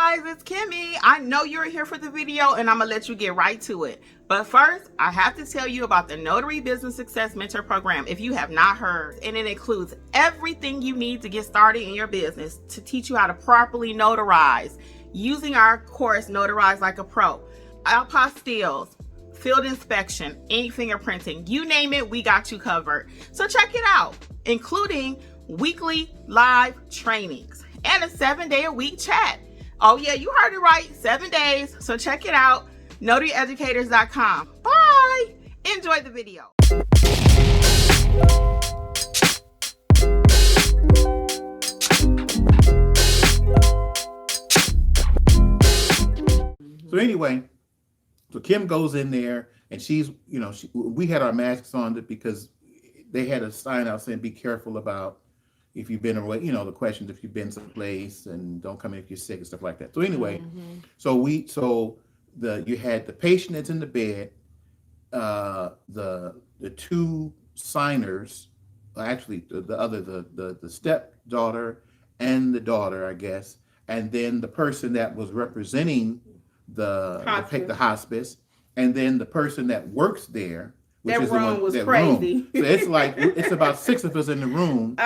guys, it's Kimmi. I know you're here for the video and I'm gonna let you get right to it. But first, I have to tell you about the Notary Business Success Mentor Program if you have not heard. And it includes everything you need to get started in your business to teach you how to properly notarize using our course, Notarize Like a Pro. Apostilles, field inspection, ink fingerprinting, you name it, we got you covered. So check it out, including weekly live trainings and a 7-day-a-week chat. Oh yeah, you heard it right, 7 days. So check it out, notaryeducators.com. Bye. Enjoy the video. So anyway, so Kim goes in there and she's, we had our masks on because they had a sign out saying, be careful about if you've been away, the questions, if you've been someplace and don't come in if you're sick and stuff like that. So anyway, you had the patient that's in the bed, the two signers, actually the stepdaughter and the daughter, I guess, and then the person that was representing the hospice, and then the person that works there. That room was crazy. So it's about 6 of us in the room.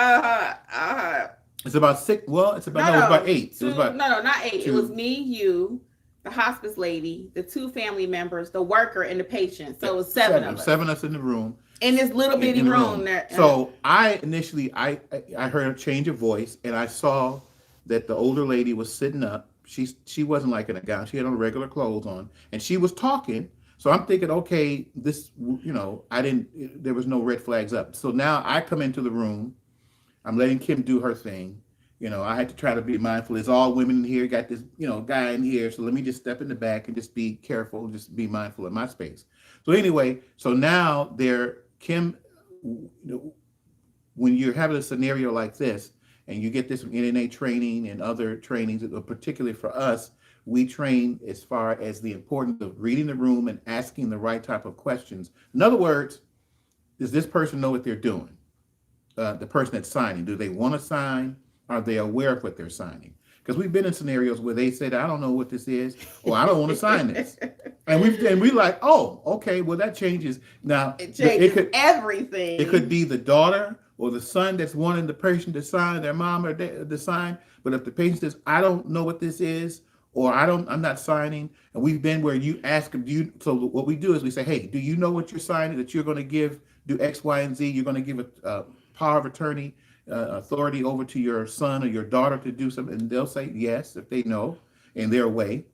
It's about 6. Well, it was about 8. Not 8. It was me, you, the hospice lady, the 2 family members, the worker, and the patient. So it was 7 of us. 7 of us in the room. In this little bitty room there. So I initially heard a change of voice, and I saw that the older lady was sitting up. She wasn't like in a gown. She had on regular clothes on, and she was talking. So I'm thinking, okay, this, there was no red flags up. So now I come into the room. I'm letting Kim do her thing. I had to try to be mindful. There's all women in here, got this, guy in here. So let me just step in the back and just be careful, just be mindful of my space. So anyway, so now Kim, when you're having a scenario like this, and you get this from NNA training and other trainings, particularly for us, we train as far as the importance of reading the room and asking the right type of questions. In other words, does this person know what they're doing? The person that's signing, do they want to sign? Are they aware of what they're signing? Because we've been in scenarios where they said, I don't know what this is, or I don't want to sign this. And we like, oh, okay, well, that changes. Now, it changes everything. It could be the daughter or the son that's wanting the patient to sign, their mom or to sign. But if the patient says, I don't know what this is, or I'm not signing, and we've been where you ask them, so what we do is we say, hey, do you know what you're signing, that you're going to do X, Y, and Z? You're going to give a power of attorney, authority over to your son or your daughter to do something, and they'll say yes if they know in their way,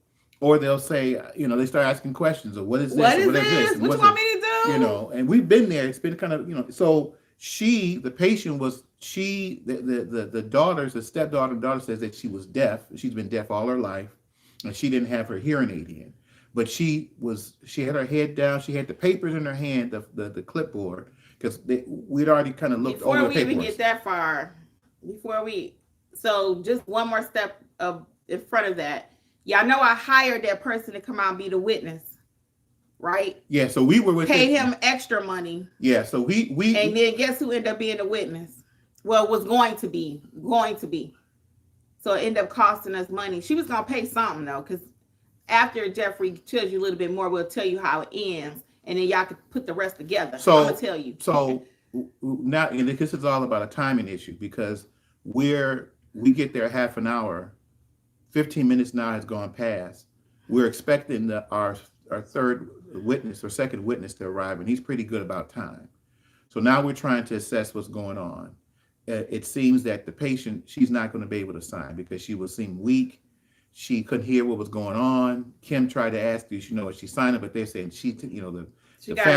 or they'll say, they start asking questions of what is this? What is this? What you want me to do? And we've been there. It's been kind of, so the patient was, the daughter's, the stepdaughter, daughter says that she was deaf. She's been deaf all her life, and she didn't have her hearing aid in. But she had her head down. She had the papers in her hand, the clipboard, because we'd already kind of looked over the paperwork. Before we even get that far, so just one more step in front of that. Y'all know I hired that person to come out and be the witness, right? Yeah, so we were paid him extra money. Yeah, so we and then guess who ended up being the witness? Well, it was going to be. So it ended up costing us money. She was gonna pay something though, because after Jeffrey tells you a little bit more, we'll tell you how it ends, and then y'all can put the rest together. So I'm gonna tell you. So now, and this is all about a timing issue, because we get there half an hour, 15 minutes now has gone past. We're expecting our third witness or second witness to arrive, and he's pretty good about time. So now we're trying to assess what's going on. It seems that the patient, she's not going to be able to sign because she will seem weak. She couldn't hear what was going on. Kim tried to ask, do she know what she's signing? But they're saying she got to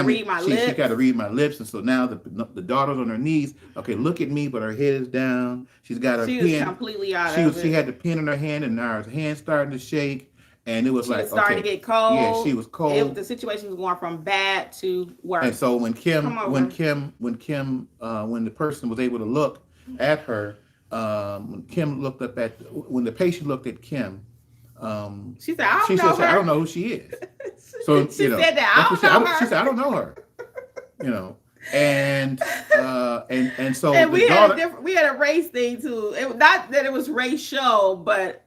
read my lips. She got to read my lips. And so now the daughter's on her knees. Okay, look at me, but her head is down. She's got her pen. She was completely out of it. She had the pen in her hand, and now her hand's starting to shake. And it was she was starting to get cold. Yeah, she was cold. The situation was going from bad to worse. And so when the person was able to look at her, when the patient looked at Kim, she said, I don't know who she is. So she said that she said, I don't know her. And so we had a race thing too. Not that it was racial, but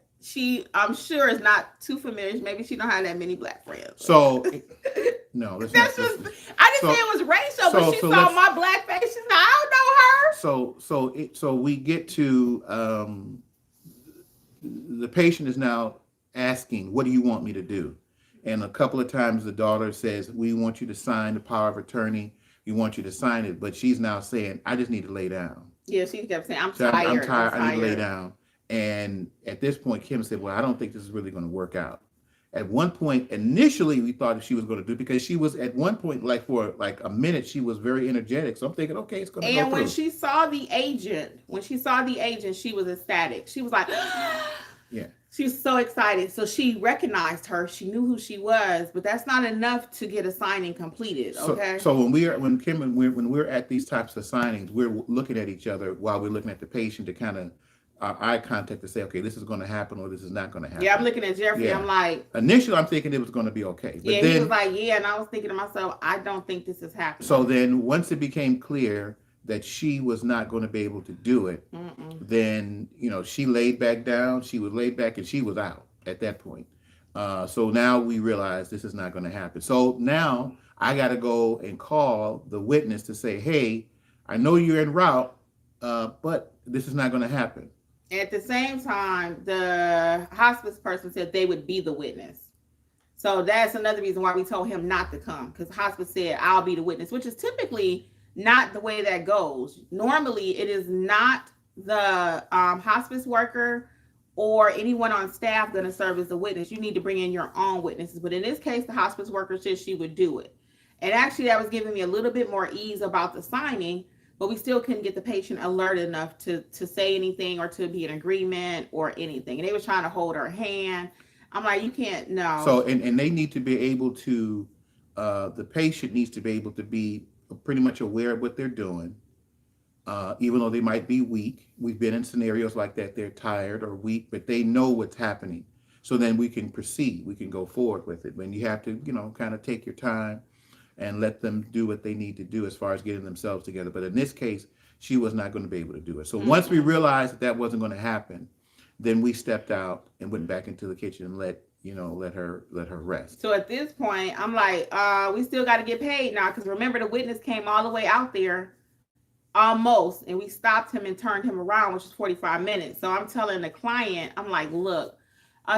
I'm sure is not too familiar. Maybe she don't have that many black friends. So no, let's that's not. just. I didn't say it was racial, but she saw my black face. She's like, I don't know her. So we get to the patient is now asking, "What do you want me to do?" And a couple of times the daughter says, "We want you to sign the power of attorney. We want you to sign it," but she's now saying, "I just need to lay down." Yeah, she kept saying, I'm So tired. I'm tired. I need to lay down. And at this point, Kim said, "Well, I don't think this is really going to work out." At one point, initially, we thought she was going to do, because she was at one point, like for like a minute, she was very energetic. So I'm thinking, okay, it's going to go through. And when she saw the agent, she was ecstatic. She was like, yeah. She was so excited. So she recognized her. She knew who she was, but that's not enough to get a signing completed. Okay. So when Kim and we're at these types of signings, we're looking at each other while we're looking at the patient to kind of eye contact to say, okay, this is going to happen or this is not going to happen. Yeah, I'm looking at Jeffrey. Yeah. I'm like, initially, I'm thinking it was going to be okay. But then, he was like, yeah, and I was thinking to myself, I don't think this is happening. So then, once it became clear that she was not going to be able to do it, then she laid back down. She was laid back, and she was out at that point. So now we realize this is not going to happen. So now I got to go and call the witness to say, hey, I know you're en route, but this is not going to happen. At the same time, the hospice person said they would be the witness. So that's another reason why we told him not to come, because hospice said, I'll be the witness, which is typically not the way that goes. Normally, it is not the hospice worker or anyone on staff going to serve as a witness. You need to bring in your own witnesses. But in this case, the hospice worker said she would do it. And actually, that was giving me a little bit more ease about the signing, but we still couldn't get the patient alert enough to say anything or to be in agreement or anything. And they were trying to hold her hand. I'm like, you can't, no. So, and they need to be able to, the patient needs to be able to be pretty much aware of what they're doing, even though they might be weak. We've been in scenarios like that. They're tired or weak, but they know what's happening. So then we can proceed. We can go forward with it. When you have to, kind of take your time and let them do what they need to do as far as getting themselves together. But in this case, she was not going to be able to do it. So once we realized that wasn't going to happen, then we stepped out and went back into the kitchen and let her rest. So at this point, I'm like, we still got to get paid now, because remember, the witness came all the way out there almost, and we stopped him and turned him around, which is 45 minutes. So I'm telling the client, I'm like, look,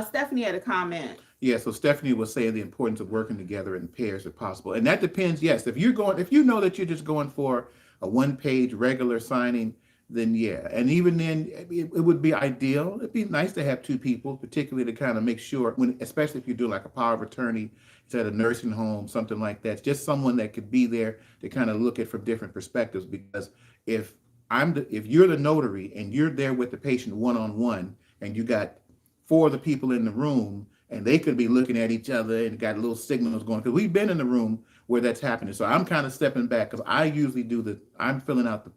Stephanie had a comment. Yeah, so Stephanie was saying the importance of working together in pairs if possible. And that depends, yes. If you know that you're just going for a one-page regular signing, then yeah. And even then, it would be ideal. It'd be nice to have two people, particularly to kind of make sure, especially if you do like a power of attorney, it's at a nursing home, something like that. Just someone that could be there to kind of look at from different perspectives. Because if you're the notary and you're there with the patient one-on-one, and you got four of the people in the room, and they could be looking at each other and got little signals going, because we've been in the room where that's happening. So I'm kind of stepping back, because I usually I'm filling out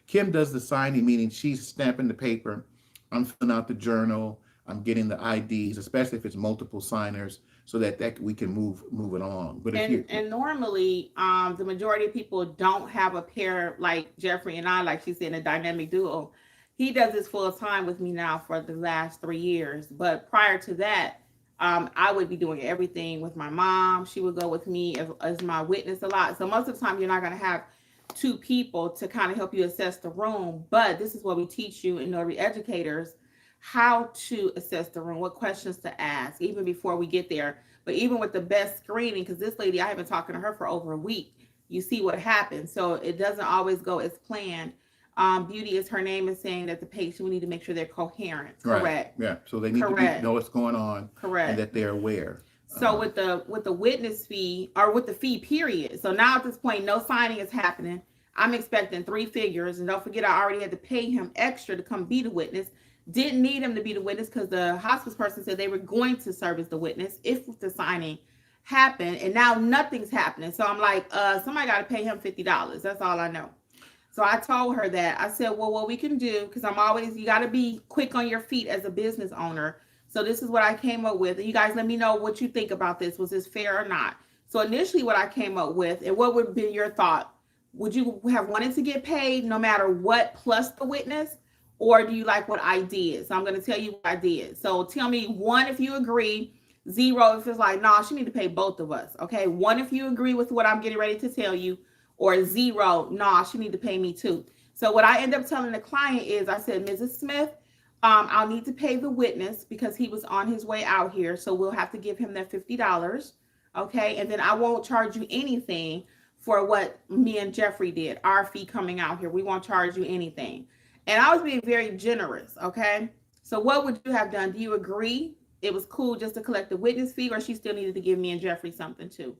Kim does the signing, meaning she's stamping the paper. I'm filling out the journal. I'm getting the IDs, especially if it's multiple signers, so that we can move it along. But and normally, the majority of people don't have a pair like Jeffrey and I, like she said, a dynamic duo. He does this full time with me now for the last 3 years. But prior to that, I would be doing everything with my mom. She would go with me as my witness a lot. So most of the time, you're not going to have two people to kind of help you assess the room. But this is what we teach you in Notary Educators, how to assess the room, what questions to ask, even before we get there. But even with the best screening, because this lady, I have been talking to her for over a week, you see what happens. So it doesn't always go as planned. Beauty is her name, is saying that the patient, we need to make sure they're coherent. Correct. Right. Yeah. So they need to know what's going on. Correct. And that they're aware. So with the witness fee, or with the fee period. So now at this point, no signing is happening. I'm expecting 3 figures. And don't forget, I already had to pay him extra to come be the witness. Didn't need him to be the witness, because the hospice person said they were going to serve as the witness if the signing happened. And now nothing's happening. So I'm like, somebody got to pay him $50. That's all I know. So I told her that. I said, well, what we can do, because you got to be quick on your feet as a business owner. So this is what I came up with. And you guys let me know what you think about this. Was this fair or not? So initially what I came up with, and what would have been your thought? Would you have wanted to get paid no matter what plus the witness? or do you like what I did? So I'm going to tell you what I did. So tell me 1 if you agree, 0 if it's like, nah, she need to pay both of us. Okay, 1 if you agree with what I'm getting ready to tell you, or 0, nah, she need to pay me too. So what I end up telling the client is, I said, Mrs. Smith, I'll need to pay the witness because he was on his way out here. So we'll have to give him that $50. Okay, and then I won't charge you anything for what me and Jeffrey did, our fee coming out here. We won't charge you anything. And I was being very generous, okay? So what would you have done? Do you agree it was cool just to collect the witness fee, or she still needed to give me and Jeffrey something too?